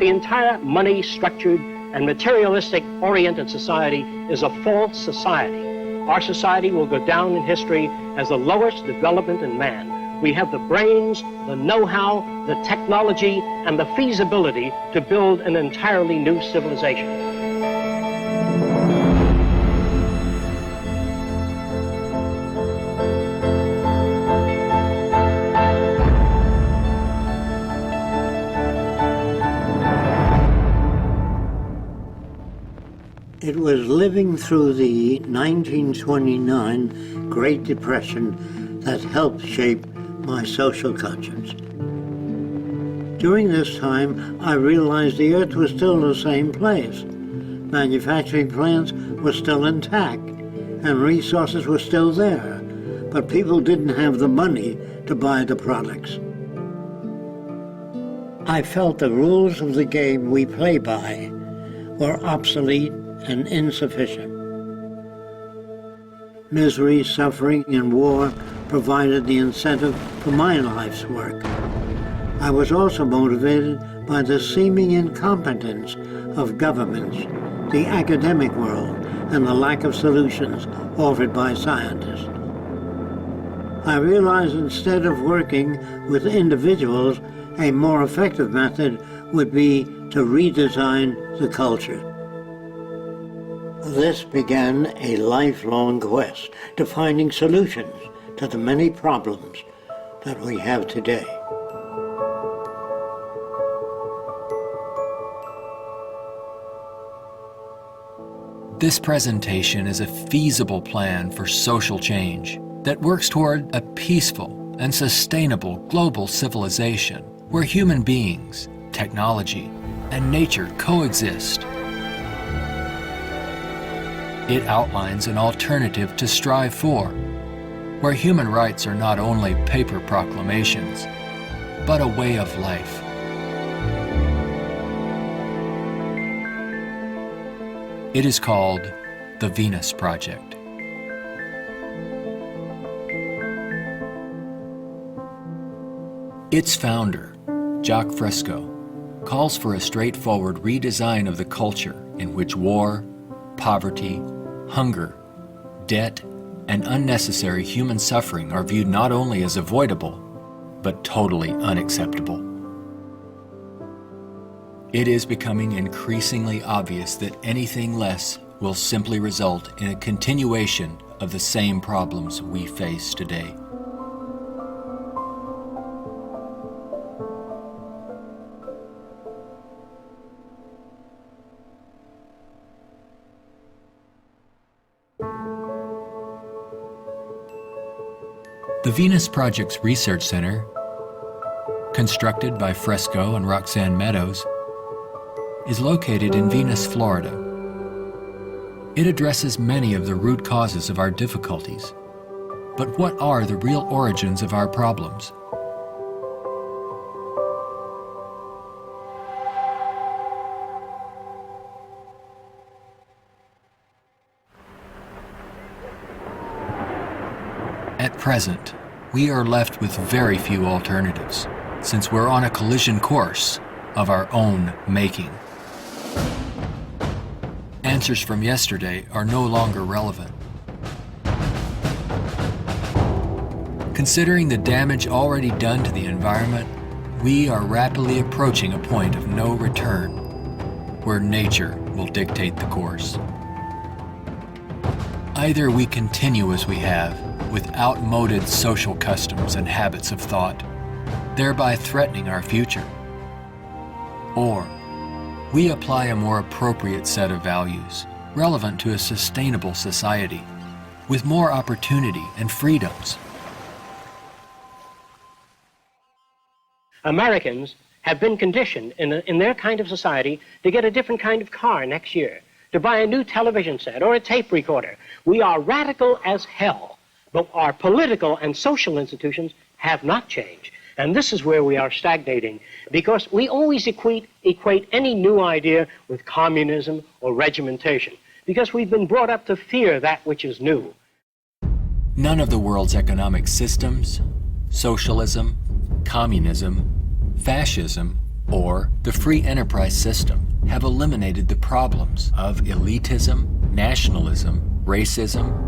entire money-structured and materialistic-oriented society is a false society. Our society will go down in history as the lowest development in man. We have the brains, the know-how, the technology, and the feasibility to build an entirely new civilization. It was living through the 1929 Great Depression that helped shape my social conscience. During this time, I realized the Earth was still the same place. Manufacturing plants were still intact, and resources were still there, but people didn't have the money to buy the products. I felt the rules of the game we play by were obsolete and insufficient. Misery, suffering, and war provided the incentive for my life's work. I was also motivated by the seeming incompetence of governments, the academic world, and the lack of solutions offered by scientists. I realized instead of working with individuals, a more effective method would be to redesign the culture. This began a lifelong quest to finding solutions to the many problems that we have today. This presentation is a feasible plan for social change that works toward a peaceful and sustainable global civilization where human beings, technology, and nature coexist. It outlines an alternative to strive for, where human rights are not only paper proclamations, but a way of life. It is called the Venus Project. Its founder, Jacque Fresco, calls for a straightforward redesign of the culture in which war, poverty, hunger, debt, and unnecessary human suffering are viewed not only as avoidable, but totally unacceptable. It is becoming increasingly obvious that anything less will simply result in a continuation of the same problems we face today. The Venus Project's Research Center, constructed by Fresco and Roxanne Meadows, is located in Venus, Florida. It addresses many of the root causes of our difficulties. But what are the real origins of our problems? At present, we are left with very few alternatives, since we're on a collision course of our own making. Answers from yesterday are no longer relevant. Considering the damage already done to the environment, we are rapidly approaching a point of no return, where nature will dictate the course. Either we continue as we have, with outmoded social customs and habits of thought, thereby threatening our future. Or we apply a more appropriate set of values, relevant to a sustainable society, with more opportunity and freedoms. Americans have been conditioned in their kind of society to get a different kind of car next year, to buy a new television set or a tape recorder. We are radical as hell. But our political and social institutions have not changed. And this is where we are stagnating, because we always equate any new idea with communism or regimentation, because we've been brought up to fear that which is new. None of the world's economic systems, socialism, communism, fascism, or the free enterprise system have eliminated the problems of elitism, nationalism, racism,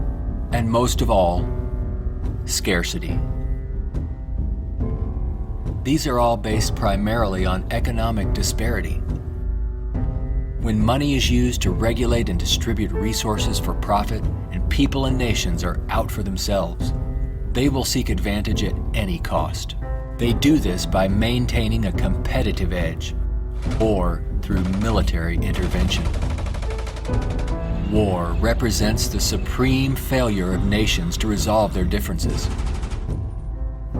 and most of all, scarcity. These are all based primarily on economic disparity. When money is used to regulate and distribute resources for profit, and people and nations are out for themselves, they will seek advantage at any cost. They do this by maintaining a competitive edge, or through military intervention. War represents the supreme failure of nations to resolve their differences.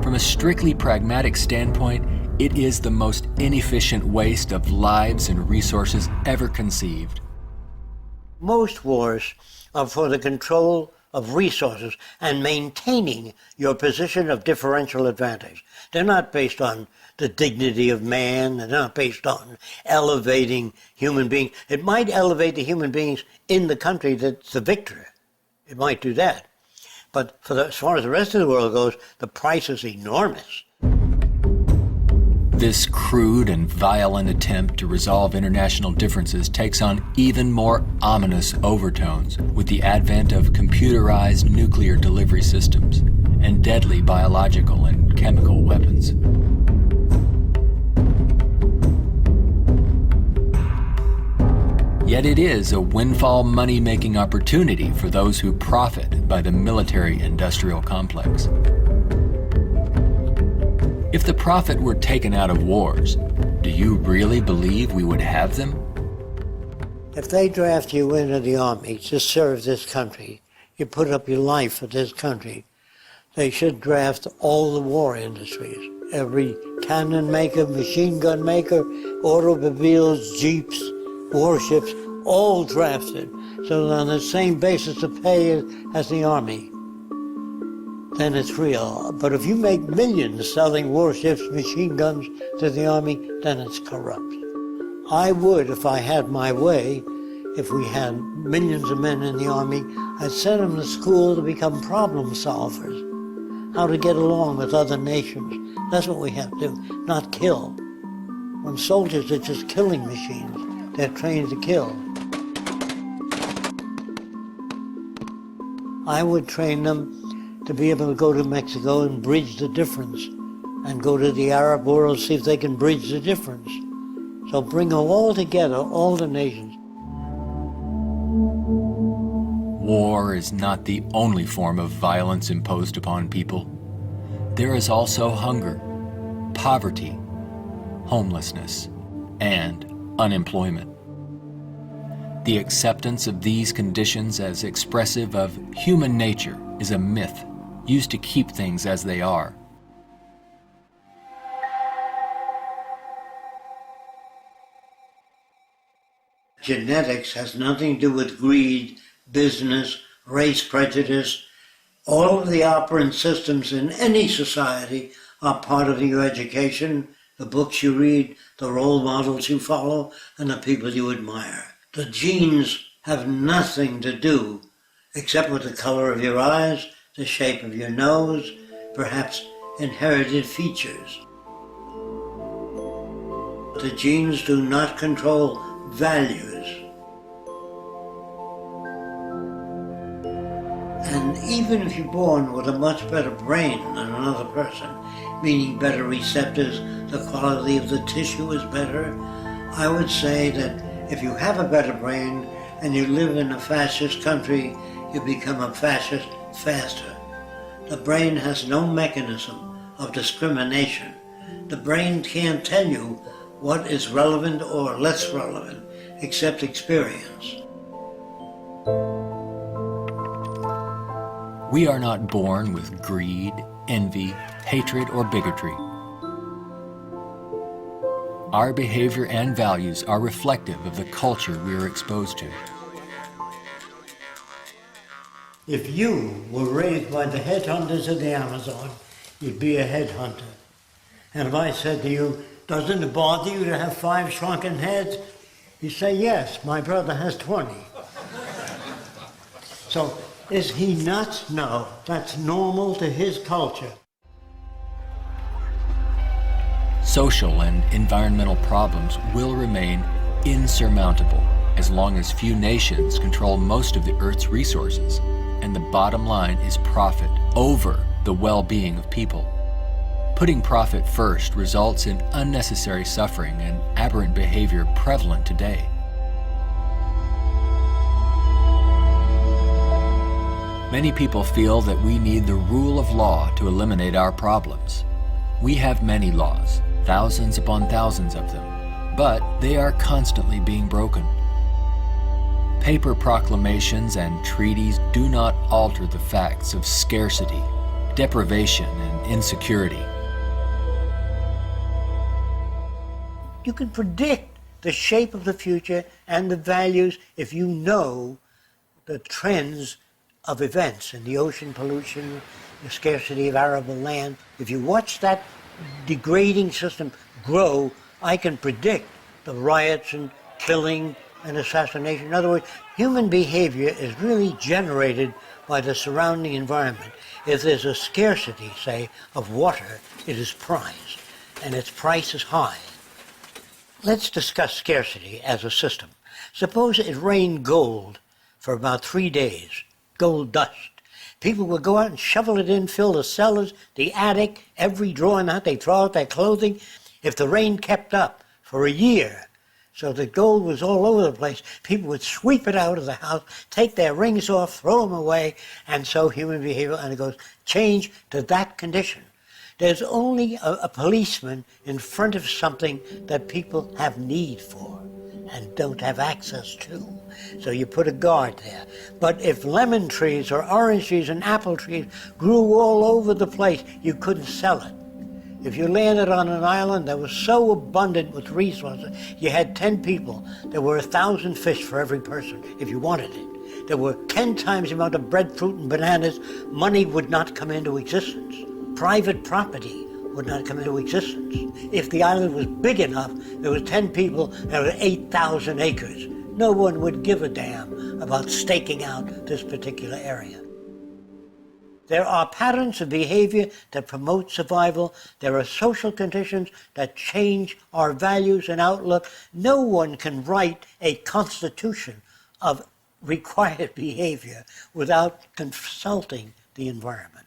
From a strictly pragmatic standpoint, it is the most inefficient waste of lives and resources ever conceived. Most wars are for the control of resources and maintaining your position of differential advantage. They're not based on the dignity of man. They're not based on elevating human beings. It might elevate the human beings in the country that's the victor. It might do that. But as far as the rest of the world goes, the price is enormous. This crude and violent attempt to resolve international differences takes on even more ominous overtones with the advent of computerized nuclear delivery systems and deadly biological and chemical weapons. Yet it is a windfall money-making opportunity for those who profit by the military-industrial complex. If the profit were taken out of wars, do you really believe we would have them? If they draft you into the army to serve this country, you put up your life for this country, they should draft all the war industries. Every cannon maker, machine gun maker, automobiles, jeeps, warships, all drafted, so that on the same basis of pay as the army. Then it's real. But if you make millions selling warships, machine guns to the army, then it's corrupt. I would, if I had my way, if we had millions of men in the army, I'd send them to school to become problem solvers, how to get along with other nations. That's what we have to do, not kill. When soldiers are just killing machines, they're trained to kill. I would train them to be able to go to Mexico and bridge the difference, and go to the Arab world, see if they can bridge the difference. So bring them all together, all the nations. War is not the only form of violence imposed upon people. There is also hunger, poverty, homelessness, and unemployment. The acceptance of these conditions as expressive of human nature is a myth used to keep things as they are. Genetics has nothing to do with greed, business, race prejudice. All of the operant systems in any society are part of your education, the books you read, the role models you follow, and the people you admire. The genes have nothing to do except with the color of your eyes, the shape of your nose, perhaps inherited features. The genes do not control values. And even if you're born with a much better brain than another person, meaning better receptors, the quality of the tissue is better, I would say that if you have a better brain and you live in a fascist country, you become a fascist faster. The brain has no mechanism of discrimination. The brain can't tell you what is relevant or less relevant, except experience. We are not born with greed, envy, hatred, or bigotry. Our behavior and values are reflective of the culture we are exposed to. If you were raised by the headhunters of the Amazon, you'd be a headhunter. And if I said to you, doesn't it bother you to have 5 shrunken heads? You say, yes, my brother has 20. So, is he nuts? No, that's normal to his culture. social and environmental problems will remain insurmountable as long as few nations control most of the Earth's resources, and the bottom line is profit over the well-being of people. Putting profit first results in unnecessary suffering and aberrant behavior prevalent today. Many people feel that we need the rule of law to eliminate our problems. We have many laws, thousands upon thousands of them, but they are constantly being broken. Paper proclamations and treaties do not alter the facts of scarcity, deprivation, and insecurity. You can predict the shape of the future and the values if you know the trends of events in the ocean pollution, the scarcity of arable land. If you watch that degrading system grow, I can predict the riots and killing and assassination. In other words, human behavior is really generated by the surrounding environment. If there's a scarcity, say, of water, it is prized, and its price is high. Let's discuss scarcity as a system. Suppose it rained gold for about 3 days, gold dust. People would go out and shovel it in, fill the cellars, the attic, every drawer in the house. They'd throw out their clothing. If the rain kept up for a year, so the gold was all over the place, people would sweep it out of the house, take their rings off, throw them away, and so human behavior undergoes change to that condition. There's only a policeman in front of something that people have need for and don't have access to. So you put a guard there. But if lemon trees or orange trees and apple trees grew all over the place, you couldn't sell it. If you landed on an island that was so abundant with resources, you had 10 people, there were 1,000 fish for every person if you wanted it. There were 10 times the amount of bread, fruit, and bananas. Money would not come into existence. Private property would not come into existence. If the island was big enough, there was 10 people, there were 8,000 acres. No one would give a damn about staking out this particular area. There are patterns of behavior that promote survival. There are social conditions that change our values and outlook. No one can write a constitution of required behavior without consulting the environment.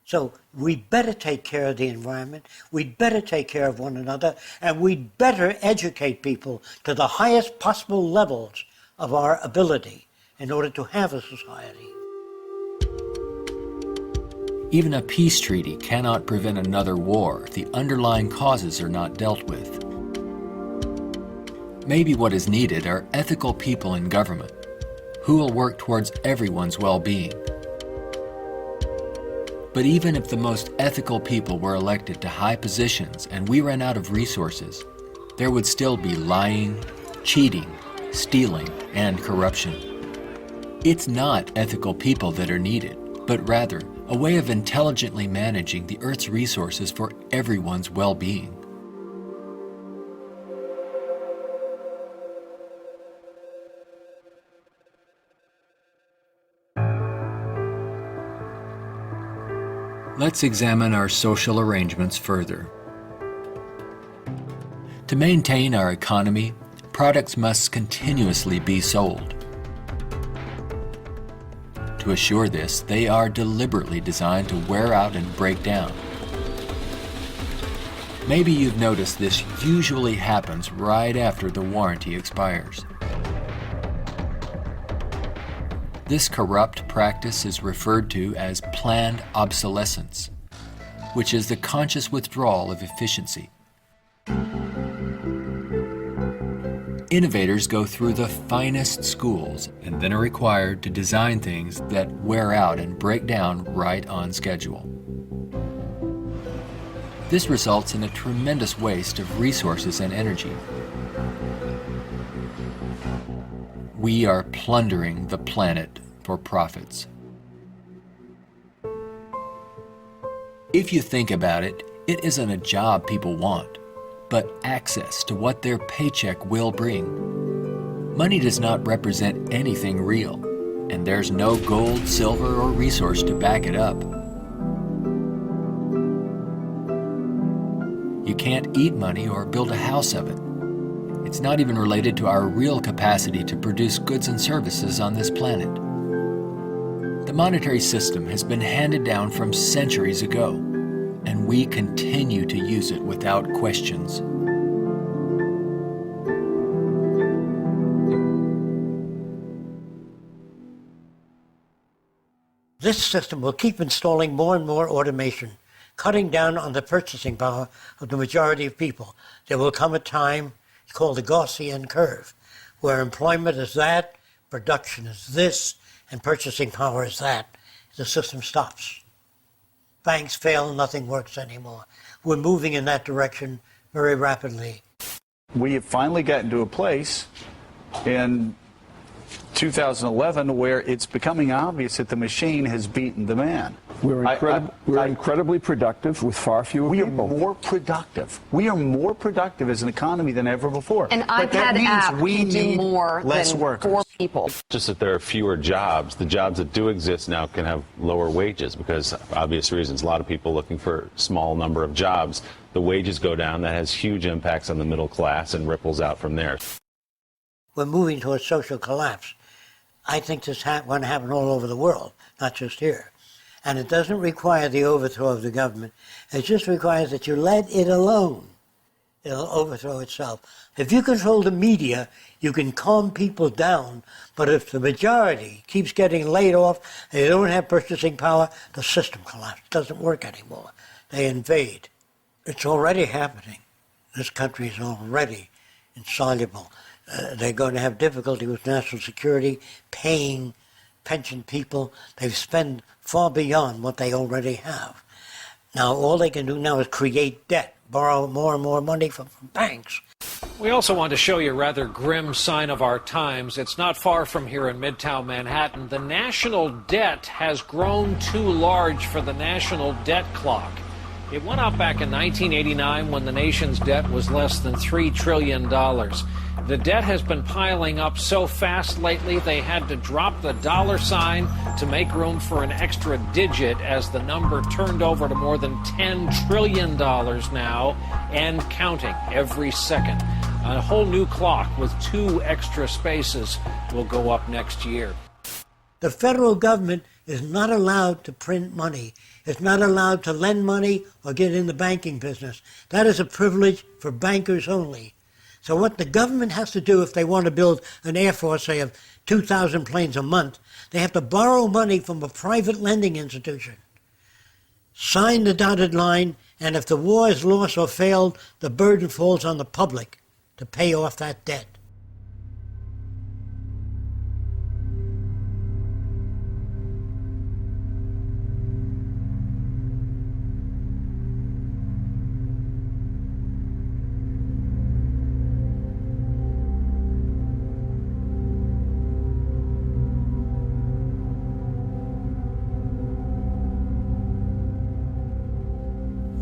So we'd better take care of the environment, we'd better take care of one another, and we'd better educate people to the highest possible levels of our ability in order to have a society. Even a peace treaty cannot prevent another war if the underlying causes are not dealt with. Maybe what is needed are ethical people in government who will work towards everyone's well-being. But even if the most ethical people were elected to high positions and we ran out of resources, there would still be lying, cheating, stealing, and corruption. It's not ethical people that are needed, but rather a way of intelligently managing the Earth's resources for everyone's well-being. Let's examine our social arrangements further. To maintain our economy, products must continuously be sold. To assure this, they are deliberately designed to wear out and break down. Maybe you've noticed this usually happens right after the warranty expires. This corrupt practice is referred to as planned obsolescence, which is the conscious withdrawal of efficiency. Innovators go through the finest schools and then are required to design things that wear out and break down right on schedule. This results in a tremendous waste of resources and energy. We are plundering the planet for profits. If you think about it, it isn't a job people want, but access to what their paycheck will bring. Money does not represent anything real, and there's no gold, silver, or resource to back it up. You can't eat money or build a house of it. It's not even related to our real capacity to produce goods and services on this planet. The monetary system has been handed down from centuries ago, and we continue to use it without questions. This system will keep installing more and more automation, cutting down on the purchasing power of the majority of people. There will come a time called the Gaussian curve, where employment is that, production is this, and purchasing power is that. The system stops. Banks fail, nothing works anymore. We're moving in that direction very rapidly. We have finally gotten to a place in 2011 where it's becoming obvious that the machine has beaten the man. We're incredibly productive with far fewer people. We are more productive. We are more productive as an economy than ever before. An iPad app can do more less than workers. 4 people. Just that there are fewer jobs. The jobs that do exist now can have lower wages because of obvious reasons. A lot of people looking for a small number of jobs. The wages go down. That has huge impacts on the middle class and ripples out from there. We're moving towards social collapse. I think this is going to happen all over the world, not just here. And it doesn't require the overthrow of the government. It just requires that you let it alone. It'll overthrow itself. If you control the media, you can calm people down. But if the majority keeps getting laid off, they don't have purchasing power, the system collapses. It doesn't work anymore. They invade. It's already happening. This country is already insoluble. They're going to have difficulty with national security, paying pension people. They've spent far beyond what they already have. Now, all they can do now is create debt, borrow more and more money from banks. We also want to show you a rather grim sign of our times. It's not far from here in Midtown Manhattan. The national debt has grown too large for the national debt clock. It went up back in 1989 when the nation's debt was less than $3 trillion. The debt has been piling up so fast lately they had to drop the dollar sign to make room for an extra digit as the number turned over to more than $10 trillion now and counting every second. A whole new clock with 2 extra spaces will go up next year. The federal government is not allowed to print money. It's not allowed to lend money or get in the banking business. That is a privilege for bankers only. So what the government has to do if they want to build an air force, say, of 2,000 planes a month, they have to borrow money from a private lending institution, sign the dotted line, and if the war is lost or failed, the burden falls on the public to pay off that debt.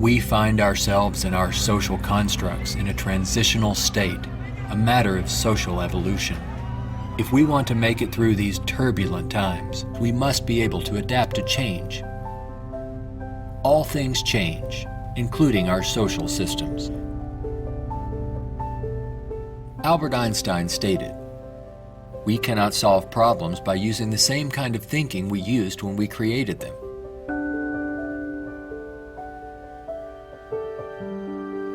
We find ourselves and our social constructs in a transitional state, a matter of social evolution. If we want to make it through these turbulent times, we must be able to adapt to change. All things change, including our social systems. Albert Einstein stated, "We cannot solve problems by using the same kind of thinking we used when we created them."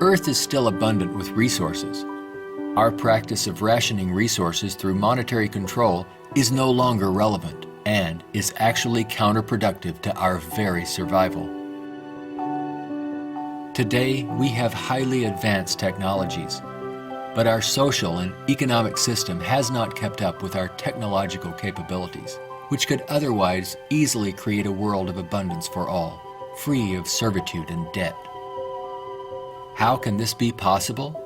Earth is still abundant with resources. Our practice of rationing resources through monetary control is no longer relevant and is actually counterproductive to our very survival. Today, we have highly advanced technologies, but our social and economic system has not kept up with our technological capabilities, which could otherwise easily create a world of abundance for all, free of servitude and debt. How can this be possible?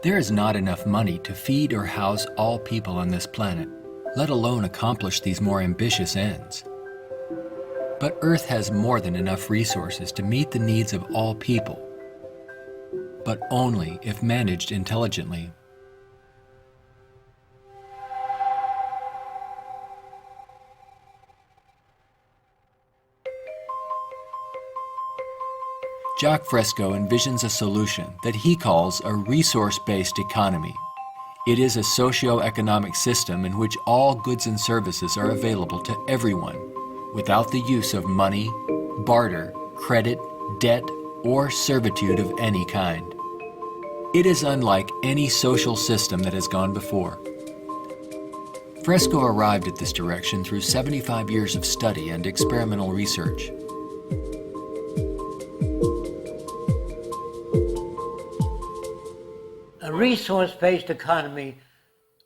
There is not enough money to feed or house all people on this planet, let alone accomplish these more ambitious ends. But Earth has more than enough resources to meet the needs of all people, but only if managed intelligently. Jacque Fresco envisions a solution that he calls a resource-based economy. It is a socio-economic system in which all goods and services are available to everyone, without the use of money, barter, credit, debt, or servitude of any kind. It is unlike any social system that has gone before. Fresco arrived at this direction through 75 years of study and experimental research. A resource-based economy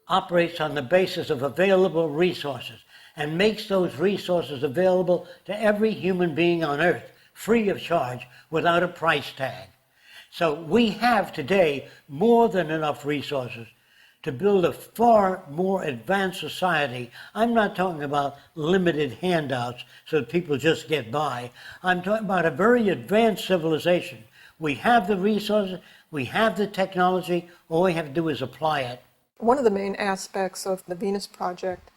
operates on the basis of available resources and makes those resources available to every human being on earth, free of charge, without a price tag. So we have today more than enough resources to build a far more advanced society. I'm not talking about limited handouts so that people just get by. I'm talking about a very advanced civilization. We have the resources, we have the technology, all we have to do is apply it. One of the main aspects of the Venus Project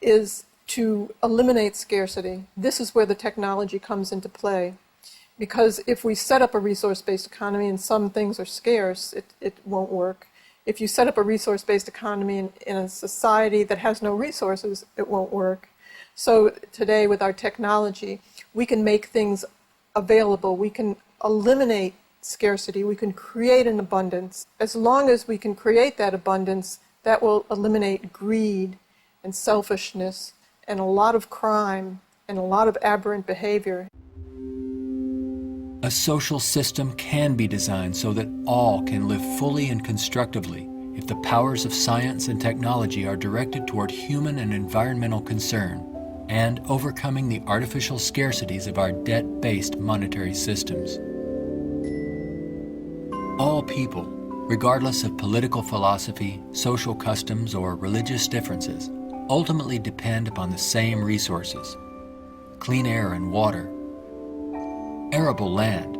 is to eliminate scarcity. This is where the technology comes into play. Because if we set up a resource-based economy and some things are scarce, it won't work. If you set up a resource-based economy in a society that has no resources, it won't work. So today with our technology, we can make things available. We can eliminate scarcity. We can create an abundance. As long as we can create that abundance, that will eliminate greed and selfishness and a lot of crime and a lot of aberrant behavior. A social system can be designed so that all can live fully and constructively if the powers of science and technology are directed toward human and environmental concern and overcoming the artificial scarcities of our debt-based monetary systems. All people, regardless of political philosophy, social customs, or religious differences, ultimately depend upon the same resources: clean air and water, arable land,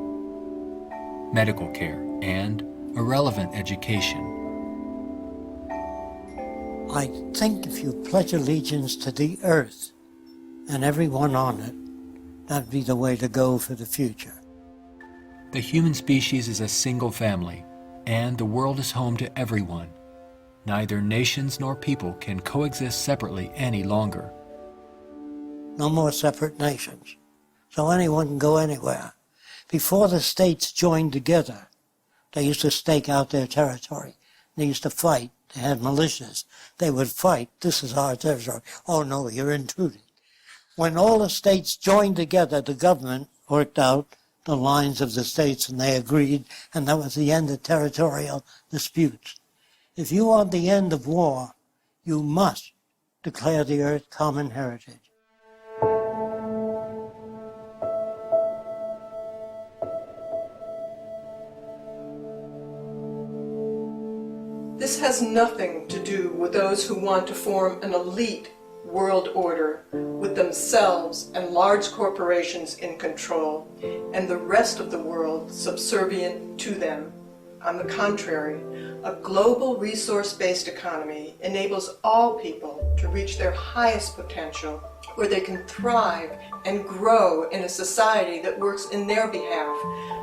medical care, and a relevant education. I think if you pledge allegiance to the earth and everyone on it, that'd be the way to go for the future. The human species is a single family, and the world is home to everyone. Neither nations nor people can coexist separately any longer. No more separate nations, so anyone can go anywhere. Before the states joined together, they used to stake out their territory. They used to fight. They had militias. They would fight. This is our territory. Oh no, you're intruding. When all the states joined together, the government worked out the lines of the states and they agreed, and that was the end of territorial disputes. If you want the end of war, you must declare the earth common heritage. This has nothing to do with those who want to form an elite world order with themselves and large corporations in control and the rest of the world subservient to them. On the contrary, a global resource-based economy enables all people to reach their highest potential, where they can thrive and grow in a society that works in their behalf,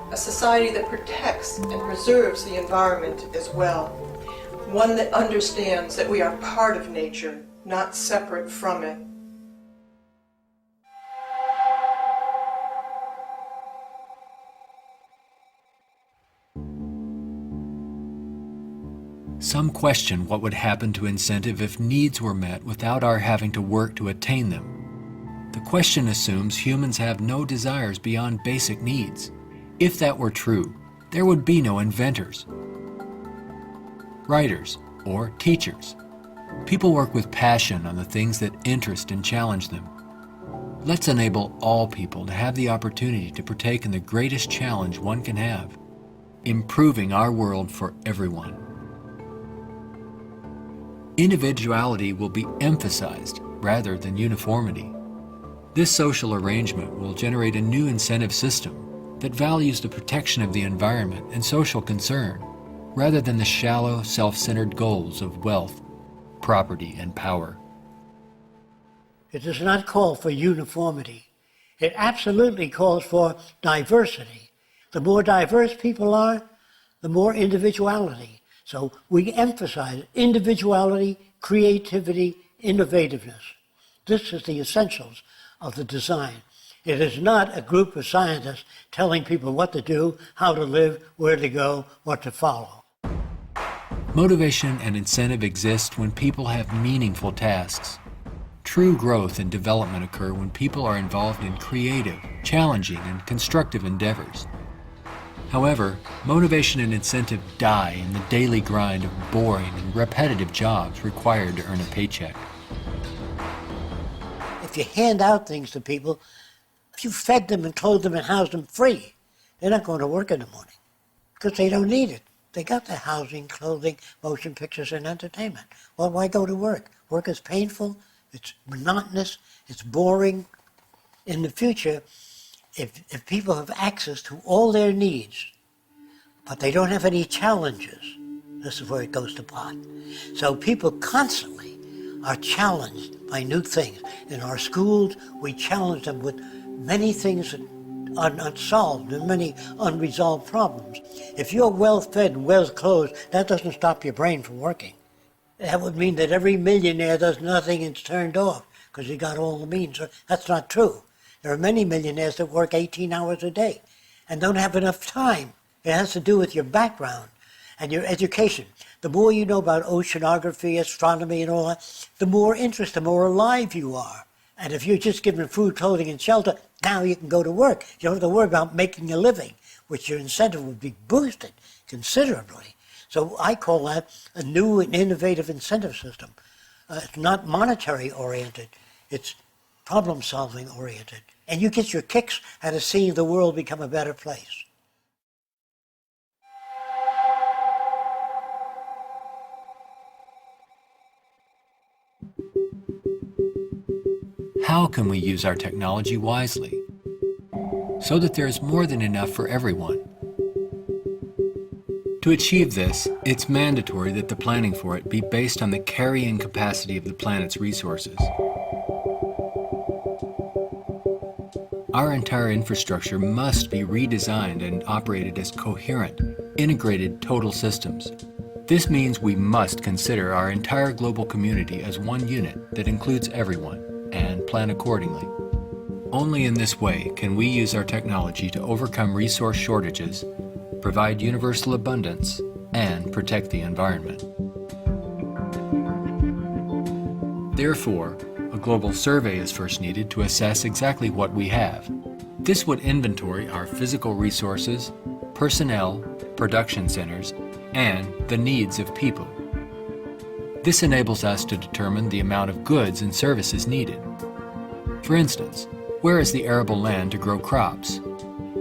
a society that protects and preserves the environment as well, one that understands that we are part of nature, not separate from it. Some question what would happen to incentive if needs were met without our having to work to attain them. The question assumes humans have no desires beyond basic needs. If that were true, there would be no inventors, writers, or teachers. People work with passion on the things that interest and challenge them. Let's enable all people to have the opportunity to partake in the greatest challenge one can have, improving our world for everyone. Individuality will be emphasized rather than uniformity. This social arrangement will generate a new incentive system that values the protection of the environment and social concern, rather than the shallow, self-centered goals of wealth, property, and power. It does not call for uniformity. It absolutely calls for diversity. The more diverse people are, the more individuality. So we emphasize individuality, creativity, innovativeness. This is the essentials of the design. It is not a group of scientists telling people what to do, how to live, where to go, what to follow. Motivation and incentive exist when people have meaningful tasks. True growth and development occur when people are involved in creative, challenging, and constructive endeavors. However, motivation and incentive die in the daily grind of boring and repetitive jobs required to earn a paycheck. If you hand out things to people, if you fed them and clothed them and housed them free, they're not going to work in the morning because they don't need it. They got their housing, clothing, motion pictures, and entertainment. Well, why go to work? Work is painful, it's monotonous, it's boring. In the future, if people have access to all their needs, but they don't have any challenges, this is where it goes to pot. So people constantly are challenged by new things. In our schools, we challenge them with many things that are not solved and many unresolved problems. If you're well-fed and well-clothed, that doesn't stop your brain from working. That would mean that every millionaire does nothing and is turned off because he got all the means. That's not true. There are many millionaires that work 18 hours a day and don't have enough time. It has to do with your background and your education. The more you know about oceanography, astronomy, and all that, the more interest, the more alive you are. And if you're just given food, clothing, and shelter, now you can go to work. You don't have to worry about making a living, which your incentive would be boosted considerably. So I call that a new and innovative incentive system. It's not monetary oriented, it's problem solving oriented. And you get your kicks out of seeing the world become a better place. How can we use our technology wisely so that there is more than enough for everyone? To achieve this, it's mandatory that the planning for it be based on the carrying capacity of the planet's resources. Our entire infrastructure must be redesigned and operated as coherent, integrated total systems. This means we must consider our entire global community as one unit that includes everyone, and plan accordingly. Only in this way can we use our technology to overcome resource shortages, provide universal abundance, and protect the environment. Therefore, a global survey is first needed to assess exactly what we have. This would inventory our physical resources, personnel, production centers, and the needs of people. This enables us to determine the amount of goods and services needed. For instance, where is the arable land to grow crops?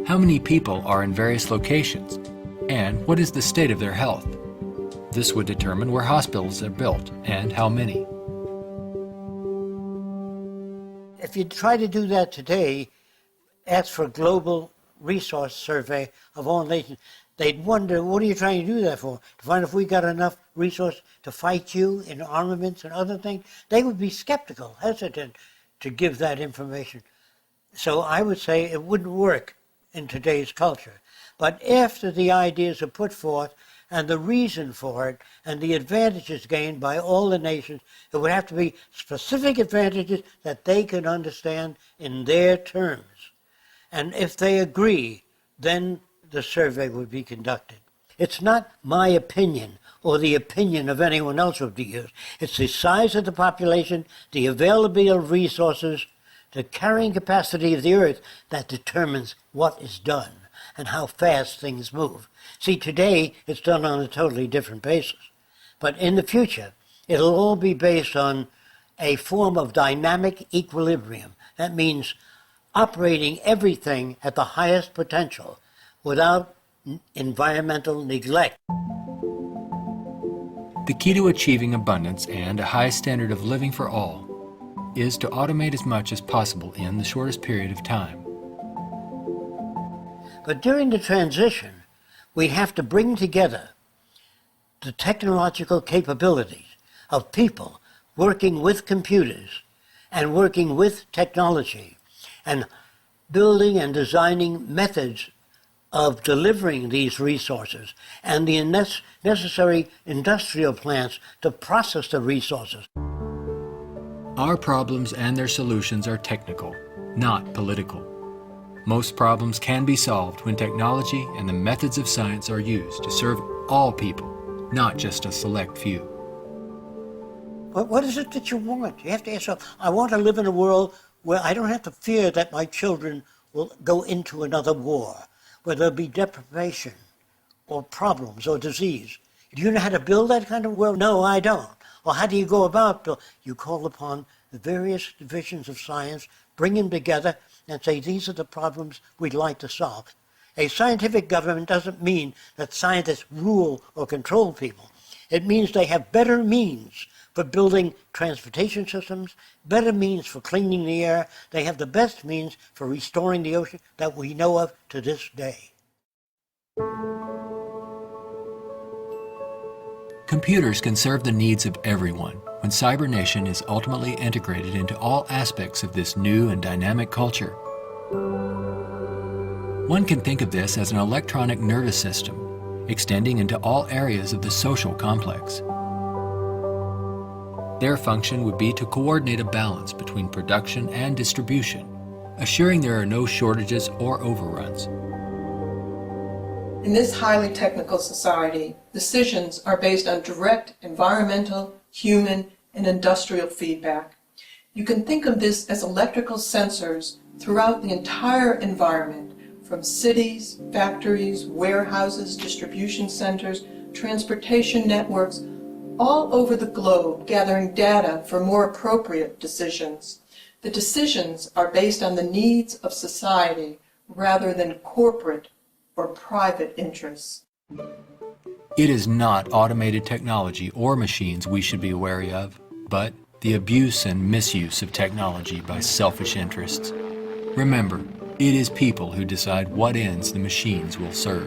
How many people are in various locations? And what is the state of their health? This would determine where hospitals are built and how many. If you try to do that today, ask for a global resource survey of all nations, they'd wonder, what are you trying to do that for? To find if we got enough resource to fight you in armaments and other things? They would be skeptical, hesitant to give that information. So I would say it wouldn't work in today's culture. But after the ideas are put forth and the reason for it and the advantages gained by all the nations, it would have to be specific advantages that they can understand in their terms. And if they agree, then the survey would be conducted. It's not my opinion or the opinion of anyone else would be used. It's the size of the population, the availability of resources, the carrying capacity of the earth that determines what is done and how fast things move. See, today it's done on a totally different basis. But in the future, it'll all be based on a form of dynamic equilibrium. That means operating everything at the highest potential without environmental neglect. The key to achieving abundance and a high standard of living for all is to automate as much as possible in the shortest period of time. But during the transition, we have to bring together the technological capabilities of people working with computers and working with technology and building and designing methods of delivering these resources and the necessary industrial plants to process the resources. Our problems and their solutions are technical, not political. Most problems can be solved when technology and the methods of science are used to serve all people, not just a select few. What is it that you want? You have to ask yourself, I want to live in a world where I don't have to fear that my children will go into another war, where there'll be deprivation or problems or disease. Do you know how to build that kind of world? No, I don't. Well, how do you go about it? You call upon the various divisions of science, bring them together, and say, these are the problems we'd like to solve. A scientific government doesn't mean that scientists rule or control people. It means they have better means for building transportation systems, better means for cleaning the air. They have the best means for restoring the ocean that we know of to this day. Computers can serve the needs of everyone when Cybernation is ultimately integrated into all aspects of this new and dynamic culture. One can think of this as an electronic nervous system, extending into all areas of the social complex. Their function would be to coordinate a balance between production and distribution, assuring there are no shortages or overruns. In this highly technical society, decisions are based on direct environmental, human, and industrial feedback. You can think of this as electrical sensors throughout the entire environment, from cities, factories, warehouses, distribution centers, transportation networks, all over the globe, gathering data for more appropriate decisions. The decisions are based on the needs of society rather than corporate or private interests. It is not automated technology or machines we should be wary of, but the abuse and misuse of technology by selfish interests. Remember, it is people who decide what ends the machines will serve.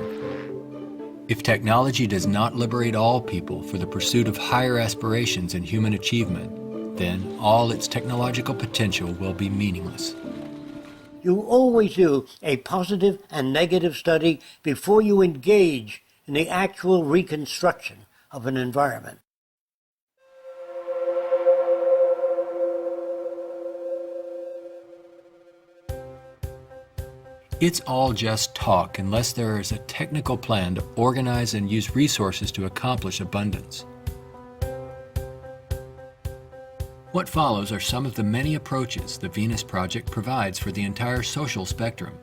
If technology does not liberate all people for the pursuit of higher aspirations and human achievement, then all its technological potential will be meaningless. You always do a positive and negative study before you engage in the actual reconstruction of an environment. It's all just talk unless there is a technical plan to organize and use resources to accomplish abundance. What follows are some of the many approaches the Venus Project provides for the entire social spectrum.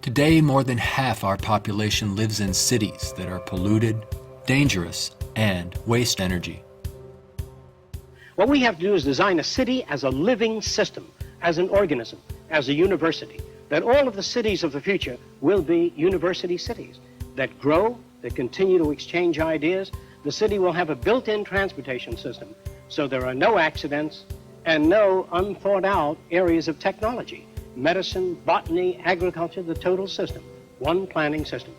Today, more than half our population lives in cities that are polluted, dangerous, and waste energy. What we have to do is design a city as a living system, as an organism, as a university, that all of the cities of the future will be university cities that grow, that continue to exchange ideas. The city will have a built-in transportation system, so there are no accidents and no unthought out areas of technology. Medicine, botany, agriculture, the total system, one planning system.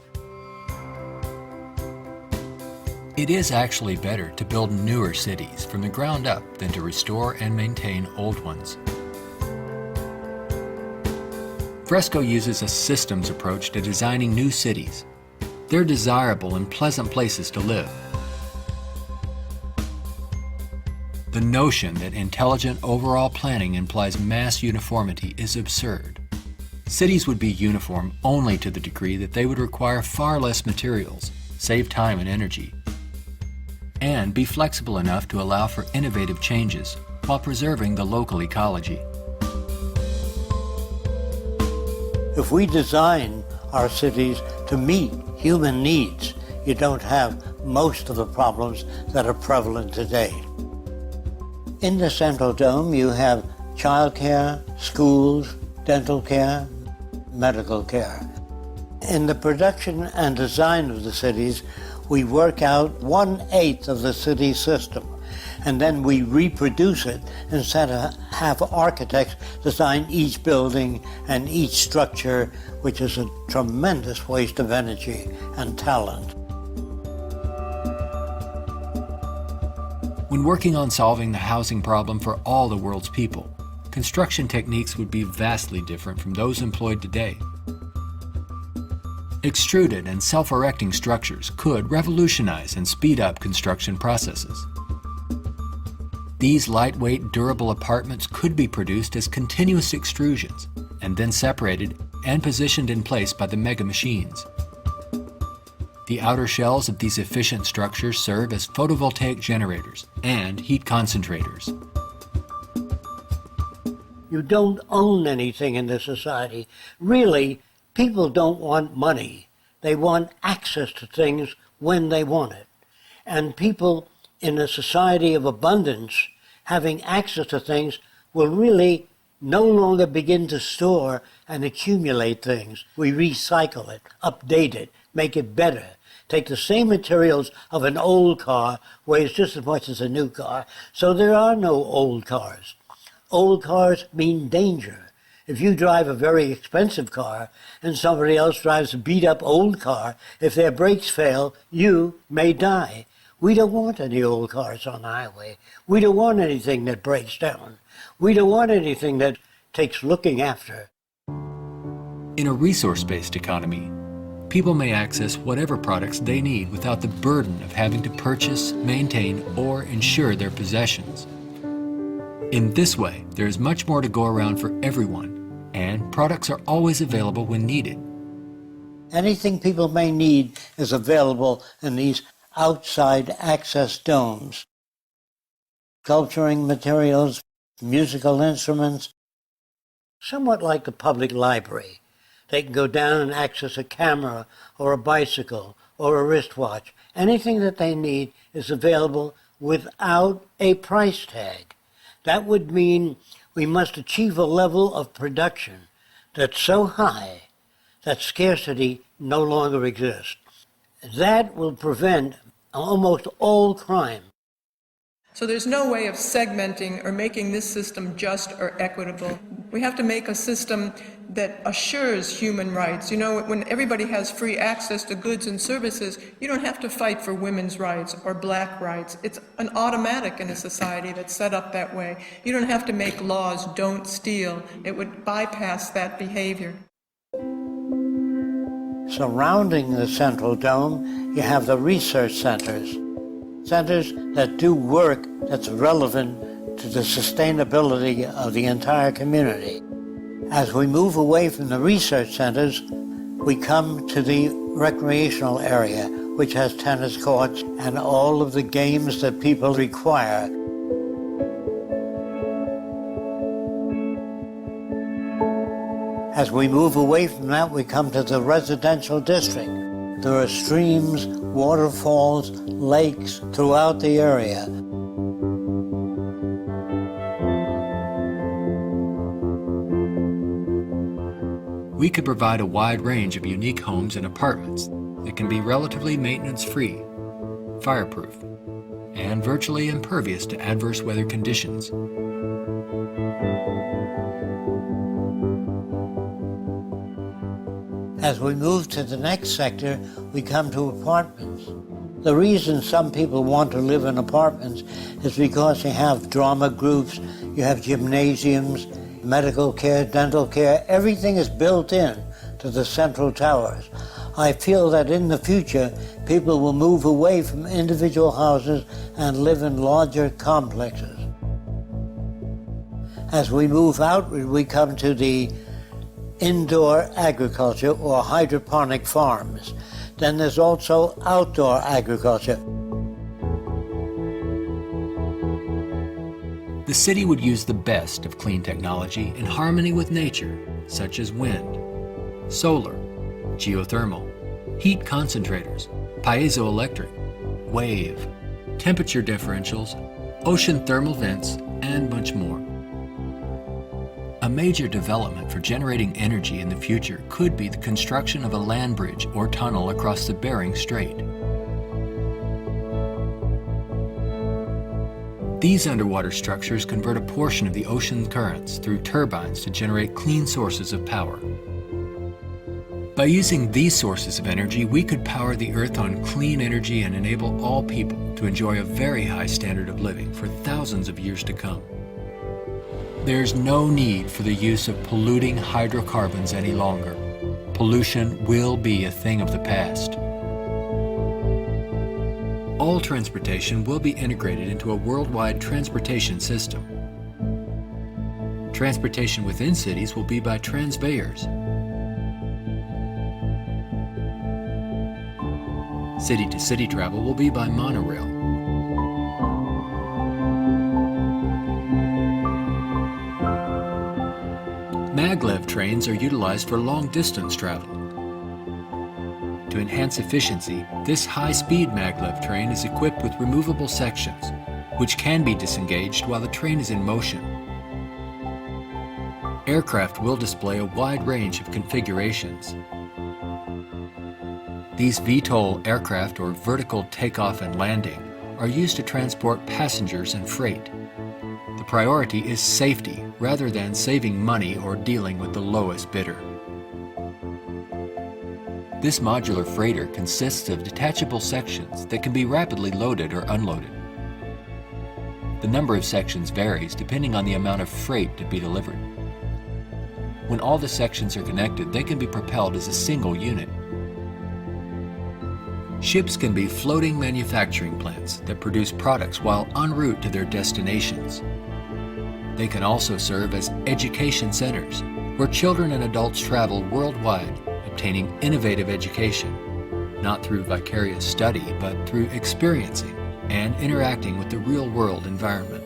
It is actually better to build newer cities from the ground up than to restore and maintain old ones. Fresco uses a systems approach to designing new cities. They're desirable and pleasant places to live. The notion that intelligent overall planning implies mass uniformity is absurd. Cities would be uniform only to the degree that they would require far less materials, save time and energy, and be flexible enough to allow for innovative changes while preserving the local ecology. If we design our cities to meet human needs, you don't have most of the problems that are prevalent today. In the Central Dome, you have childcare, schools, dental care, medical care. In the production and design of the cities, we work out 1/8 of the city system, and then we reproduce it instead of have architects design each building and each structure, which is a tremendous waste of energy and talent. When working on solving the housing problem for all the world's people, construction techniques would be vastly different from those employed today. Extruded and self-erecting structures could revolutionize and speed up construction processes. These lightweight, durable apartments could be produced as continuous extrusions and then separated and positioned in place by the mega machines. The outer shells of these efficient structures serve as photovoltaic generators and heat concentrators. You don't own anything in this society. Really, people don't want money. They want access to things when they want it. And people in a society of abundance, having access to things, will really no longer begin to store and accumulate things. We recycle it, update it, make it better. Take the same materials of an old car, weighs just as much as a new car, so there are no old cars. Old cars mean danger. If you drive a very expensive car and somebody else drives a beat-up old car, if their brakes fail, you may die. We don't want any old cars on the highway. We don't want anything that breaks down. We don't want anything that takes looking after. In a resource-based economy, people may access whatever products they need without the burden of having to purchase, maintain, or insure their possessions. In this way, there is much more to go around for everyone, and products are always available when needed. Anything people may need is available in these outside access domes. Sculpturing materials, musical instruments, somewhat like the public library. They can go down and access a camera or a bicycle or a wristwatch. Anything that they need is available without a price tag. That would mean we must achieve a level of production that's so high that scarcity no longer exists. That will prevent almost all crime. So there's no way of segmenting or making this system just or equitable. We have to make a system that assures human rights. You know, when everybody has free access to goods and services, you don't have to fight for women's rights or black rights. It's an automatic in a society that's set up that way. You don't have to make laws, don't steal. It would bypass that behavior. Surrounding the central dome, you have the research centers. Centers that do work that's relevant to the sustainability of the entire community. As we move away from the research centers, we come to the recreational area, which has tennis courts and all of the games that people require. As we move away from that, we come to the residential district. There are streams, waterfalls, lakes throughout the area. We could provide a wide range of unique homes and apartments that can be relatively maintenance-free, fireproof, and virtually impervious to adverse weather conditions. As we move to the next sector, we come to apartments. The reason some people want to live in apartments is because you have drama groups, you have gymnasiums, medical care, dental care, everything is built in to the central towers. I feel that in the future, people will move away from individual houses and live in larger complexes. As we move outward, we come to the indoor agriculture or hydroponic farms. Then there's also outdoor agriculture. The city would use the best of clean technology in harmony with nature, such as wind, solar, geothermal, heat concentrators, piezoelectric, wave, temperature differentials, ocean thermal vents, and much more. A major development for generating energy in the future could be the construction of a land bridge or tunnel across the Bering Strait. These underwater structures convert a portion of the ocean currents through turbines to generate clean sources of power. By using these sources of energy, we could power the Earth on clean energy and enable all people to enjoy a very high standard of living for thousands of years to come. There's no need for the use of polluting hydrocarbons any longer. Pollution will be a thing of the past. All transportation will be integrated into a worldwide transportation system. Transportation within cities will be by transbayers. City-to-city travel will be by monorail. Maglev trains are utilized for long-distance travel. To enhance efficiency, this high-speed maglev train is equipped with removable sections, which can be disengaged while the train is in motion. Aircraft will display a wide range of configurations. These VTOL aircraft, or vertical takeoff and landing, are used to transport passengers and freight. The priority is safety rather than saving money or dealing with the lowest bidder. This modular freighter consists of detachable sections that can be rapidly loaded or unloaded. The number of sections varies depending on the amount of freight to be delivered. When all the sections are connected, they can be propelled as a single unit. Ships can be floating manufacturing plants that produce products while en route to their destinations. They can also serve as education centers, where children and adults travel worldwide, obtaining innovative education, not through vicarious study, but through experiencing and interacting with the real-world environment.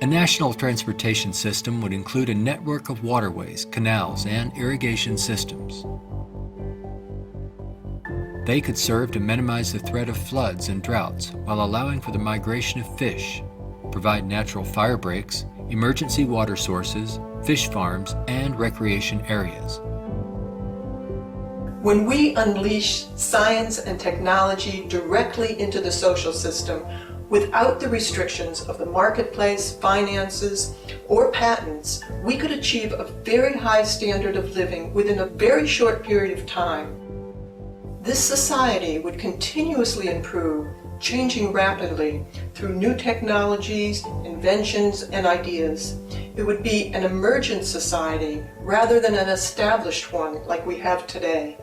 A national transportation system would include a network of waterways, canals, and irrigation systems. They could serve to minimize the threat of floods and droughts while allowing for the migration of fish, provide natural fire breaks, emergency water sources, fish farms, and recreation areas. When we unleash science and technology directly into the social system without the restrictions of the marketplace, finances, or patents, we could achieve a very high standard of living within a very short period of time. This society would continuously improve, changing rapidly through new technologies, inventions, and ideas. It would be an emergent society rather than an established one like we have today.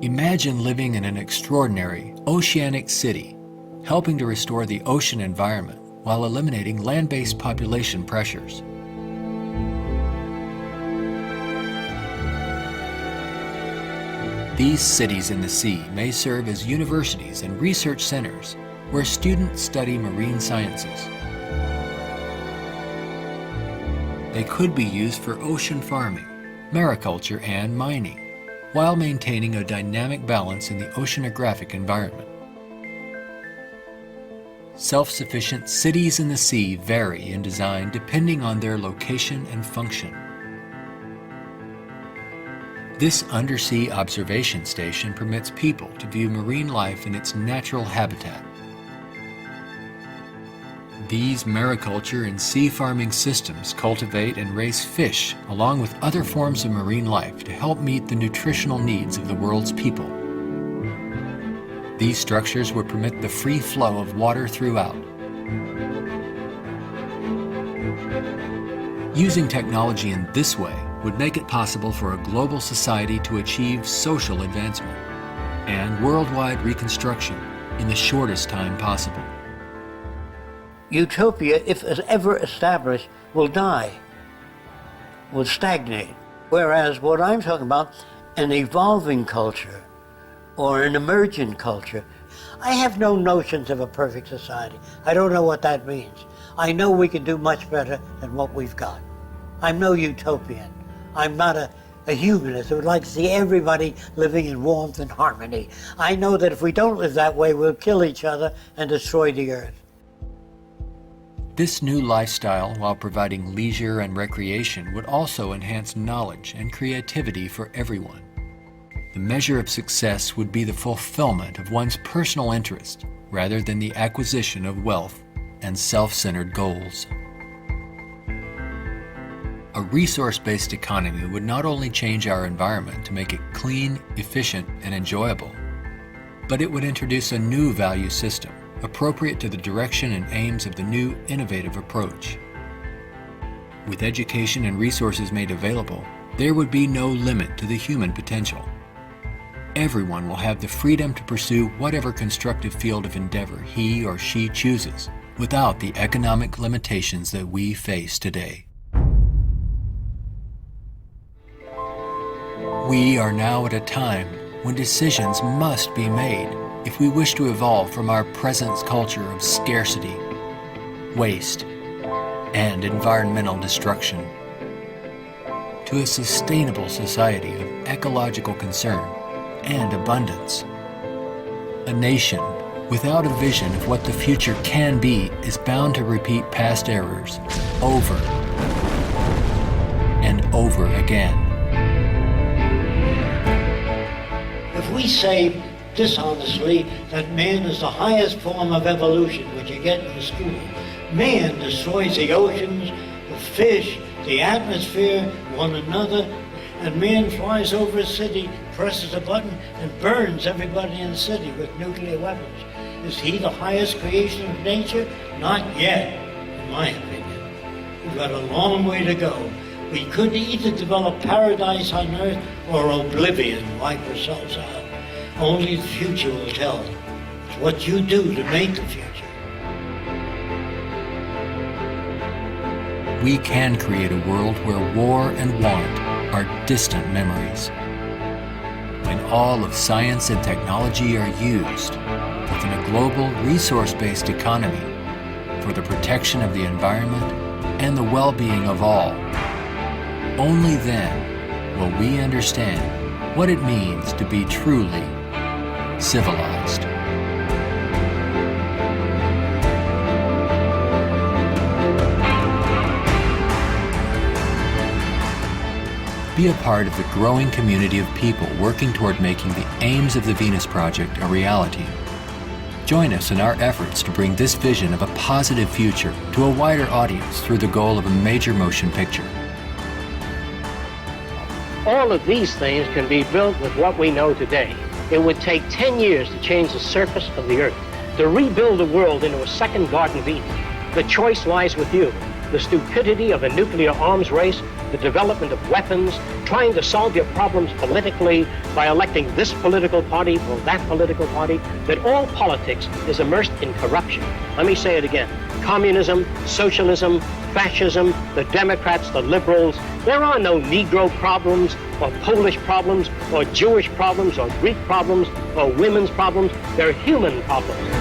Imagine living in an extraordinary oceanic city, helping to restore the ocean environment while eliminating land-based population pressures. These cities in the sea may serve as universities and research centers where students study marine sciences. They could be used for ocean farming, mariculture, and mining, while maintaining a dynamic balance in the oceanographic environment. Self-sufficient cities in the sea vary in design depending on their location and function. This undersea observation station permits people to view marine life in its natural habitat. These mariculture and sea farming systems cultivate and raise fish along with other forms of marine life to help meet the nutritional needs of the world's people. These structures would permit the free flow of water throughout. Using technology in this way would make it possible for a global society to achieve social advancement and worldwide reconstruction in the shortest time possible. Utopia, if ever established, will die, will stagnate. Whereas what I'm talking about, an evolving culture or an emergent culture, I have no notions of a perfect society. I don't know what that means. I know we can do much better than what we've got. I'm no utopian. I'm not a humanist who would like to see everybody living in warmth and harmony. I know that if we don't live that way, we'll kill each other and destroy the earth. This new lifestyle, while providing leisure and recreation, would also enhance knowledge and creativity for everyone. The measure of success would be the fulfillment of one's personal interest rather than the acquisition of wealth and self-centered goals. a resource-based economy would not only change our environment to make it clean, efficient, and enjoyable, but it would introduce a new value system appropriate to the direction and aims of the new innovative approach. With education and resources made available, there would be no limit to the human potential. Everyone will have the freedom to pursue whatever constructive field of endeavor he or she chooses, without the economic limitations that we face today. We are now at a time when decisions must be made if we wish to evolve from our present culture of scarcity, waste, and environmental destruction to a sustainable society of ecological concern and abundance. A nation without a vision of what the future can be is bound to repeat past errors over and over again. If we say dishonestly that man is the highest form of evolution, which you get in the school, man destroys the oceans, the fish, the atmosphere, one another, and man flies over a city, presses a button, and burns everybody in the city with nuclear weapons. Is he the highest creation of nature? Not yet, in my opinion. We've got a long way to go. We could either develop paradise on earth or oblivion, wipe ourselves out. Only the future will tell. It's what you do to make the future. We can create a world where war and want are distant memories. When all of science and technology are used within a global resource-based economy for the protection of the environment and the well-being of all, only then will we understand what it means to be truly civilized. Be a part of the growing community of people working toward making the aims of the Venus Project a reality. Join us in our efforts to bring this vision of a positive future to a wider audience through the goal of a major motion picture. All of these things can be built with what we know today. It would take 10 years to change the surface of the earth, to rebuild the world into a second Garden of Eden. The choice lies with you. The stupidity of a nuclear arms race, the development of weapons, trying to solve your problems politically by electing this political party or that political party, that all politics is immersed in corruption. Let me say it again. Communism, socialism, fascism, the Democrats, the liberals, there are no Negro problems or Polish problems or Jewish problems or Greek problems or women's problems. They're human problems.